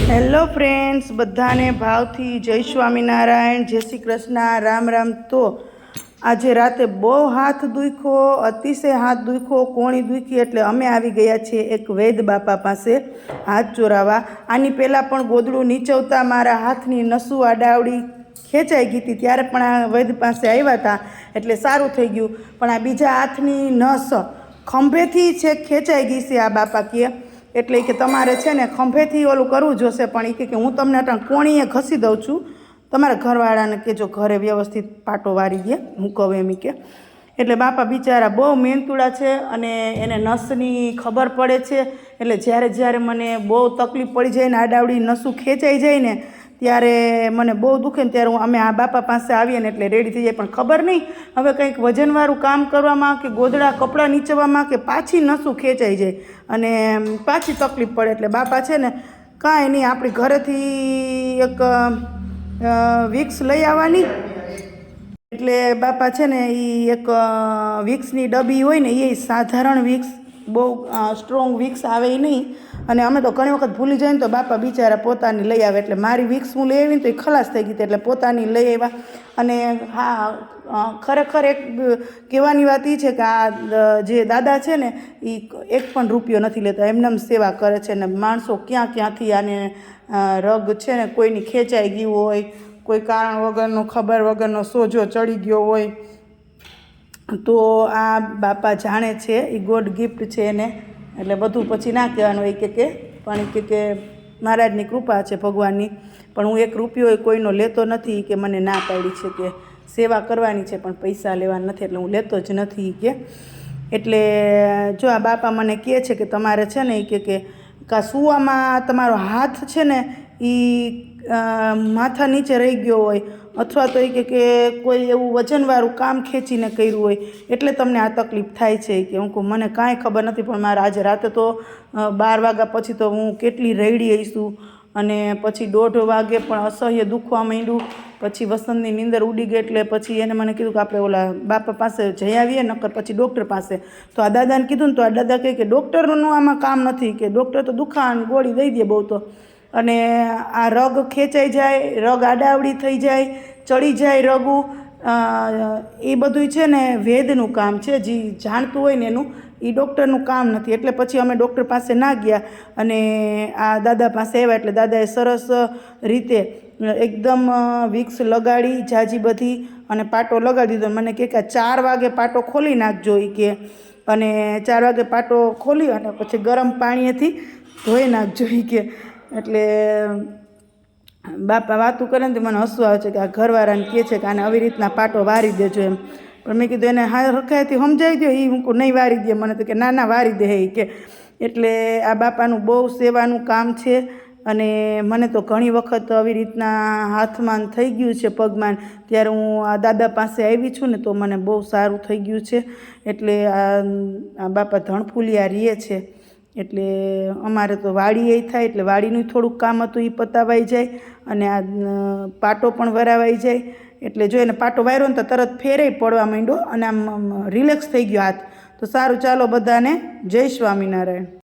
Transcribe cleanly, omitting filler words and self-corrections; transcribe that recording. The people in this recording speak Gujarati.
હેલો ફ્રેન્ડ્સ, બધાને ભાવથી જય સ્વામિનારાયણ, જય શ્રી કૃષ્ણ, રામ રામ। તો આજે રાતે બહુ હાથ દુખ્યો, અતિશય હાથ દુખ્યો, કોણી દુખી, એટલે અમે આવી ગયા છીએ એક વૈદ બાપા પાસે હાથ ચોરાવા। આની પહેલાં પણ ગોદડું નીચવતા મારા હાથની નસું આડાવડી ખેંચાઈ ગઈ હતી, ત્યારે પણ આ વૈદ પાસે આવ્યા હતા એટલે સારું થઈ ગયું। પણ આ બીજા હાથની નસ ખંભેથી છે ખેંચાઈ ગઈ છે। આ બાપા કહે એટલે કે તમારે છે ને ખંભેથી ઓલું કરવું જોશે, પણ એ કે હું તમને અટાણ કોણીએ ઘસી દઉં છું, તમારા ઘરવાળાને કે જો ઘરે વ્યવસ્થિત પાટો વારી દે, હું કહું એમ કે। એટલે બાપા બિચારા બહુ મહેનતુડા છે અને એને નસની ખબર પડે છે, એટલે જ્યારે મને બહુ તકલીફ પડી જાય ને આડાવડી નસું ખેંચાઈ જાય ને ત્યારે મને બહુ દુખે ને ત્યારે અમે આ બાપા પાસે આવીએ ને એટલે રેડી થઈ જાય। પણ ખબર નહીં હવે કંઈક વજનવાળું કામ કરવામાં કે ગોદડા કપડાં નીચવામાં કે પાછી નસું ખેંચાઈ જાય અને પાછી તકલીફ પડે। એટલે બાપા છે ને કાંઈ નહીં, આપણી ઘરેથી એક વિક્સ લઈ આવવાની, એટલે બાપા છે ને એ એક વિક્સની ડબ્બી હોય ને એ સાધારણ વિક્સ, બહુ સ્ટ્રોંગ વિક્સ આવે એ નહીં, અને અમે તો ઘણી વખત ભૂલી જાય ને તો બાપા બિચારા પોતાની લઈ આવે। એટલે મારી વિક્સ હું લઈ આવીને તો એ ખલાસ થઈ ગઈ હતી, એટલે પોતાની લઈ આવ્યા। અને હા, ખરેખર એક કહેવાની વાત એ છે કે આ જે દાદા છે ને એ એક પણ રૂપિયો નથી લેતા, એમને સેવા કરે છે ને માણસો ક્યાંથી આને રગ છે ને કોઈની ખેંચાઈ ગયું હોય, કોઈ કારણ વગરનો ખબર વગરનો સોજો ચડી ગયો હોય તો આ બાપા જાણે છે, એ ગોડ ગિફ્ટ છે એને, એટલે બધું પછી ના કહેવાનું હોય પણ કે મહારાજની કૃપા છે, ભગવાનની। પણ હું એક રૂપિયો કોઈનો લેતો નથી કે મને ના પાડી છે કે સેવા કરવાની છે પણ પૈસા લેવાના નથી, એટલે હું લેતો જ નથી કે। એટલે જો આ બાપા મને કહે છે કે તમારે છે ને એ કે સૂવામાં તમારો હાથ છે ને એ માથા નીચે રહી ગયો હોય, અથવા તો એ કે કોઈ એવું વજનવાળું કામ ખેંચીને કર્યું હોય એટલે તમને આ તકલીફ થાય છે કે હું કહું મને કાંઈ ખબર નથી, પણ મારે આજે રાતે તો 12 વાગ્યા પછી તો હું કેટલી રડી આવીશું, અને પછી 1:30 વાગે પણ અસહ્ય દુખવા માંડ્યું, પછી વસંતની નીંદર ઉડી ગઈ, એટલે પછી એને મને કીધું કે આપણે ઓલા બાપા પાસે જઈ આવીએ, નકર પછી ડૉક્ટર પાસે। તો આ દાદાને કીધું ને તો આ દાદા કહે કે ડૉક્ટરનું આમાં કામ નથી, કે ડૉક્ટર તો દુખાન ગોળી દઈ દે બહુ તો, અને આ રગ ખેંચાઈ જાય, રગ આડાવડી થઈ જાય, ચડી જાય રગું, એ બધું છે ને વેદનું કામ છે, જે જાણતું હોય ને એનું, એ ડૉક્ટરનું કામ નથી। એટલે પછી અમે ડૉક્ટર પાસે ના ગયા અને આ દાદા પાસે આવ્યા, એટલે દાદાએ સરસ રીતે એકદમ વિક્સ લગાડી જાજી બધી અને પાટો લગાડી દીધો। મને કહે કે 4 વાગે પાટો ખોલી નાખજો એ કે, અને 4 વાગે પાટો ખોલી અને પછી ગરમ પાણીએથી ધોઈ નાખજો એ કે। એટલે બાપા વાતું કરે ને તો મને હસવું આવે છે કે આ ઘરવાળાને કહે છે કે આને આવી રીતના પાટો વારી દેજો એમ, પણ મેં કીધું એને હરખાઈથી સમજાવી દો, એ હું નહીં વારી દે, મને તો કે ના વારી દે એ કે। એટલે આ બાપાનું બહુ સેવાનું કામ છે, અને મને તો ઘણી વખત આવી રીતના હાથમાં થઈ ગયું છે, પગમાં, ત્યારે હું આ દાદા પાસે આવી છું ને તો મને બહુ સારું થઈ ગયું છે। એટલે આ બાપા ધણફૂલિયા રહે છે, એટલે અમારે તો વાડીએ થાય, એટલે વાડીનું થોડુંક કામ હતું એ પતાવાઈ જાય, અને આ પાટો પણ વરાવાઈ જાય। એટલે જો એને પાટો વાર્યો ને તો તરત ફેરે પડવા માંડ્યો અને આમ રિલેક્સ થઈ ગયો હાથ। તો સારું, ચાલો બધાને જય સ્વામિનારાયણ।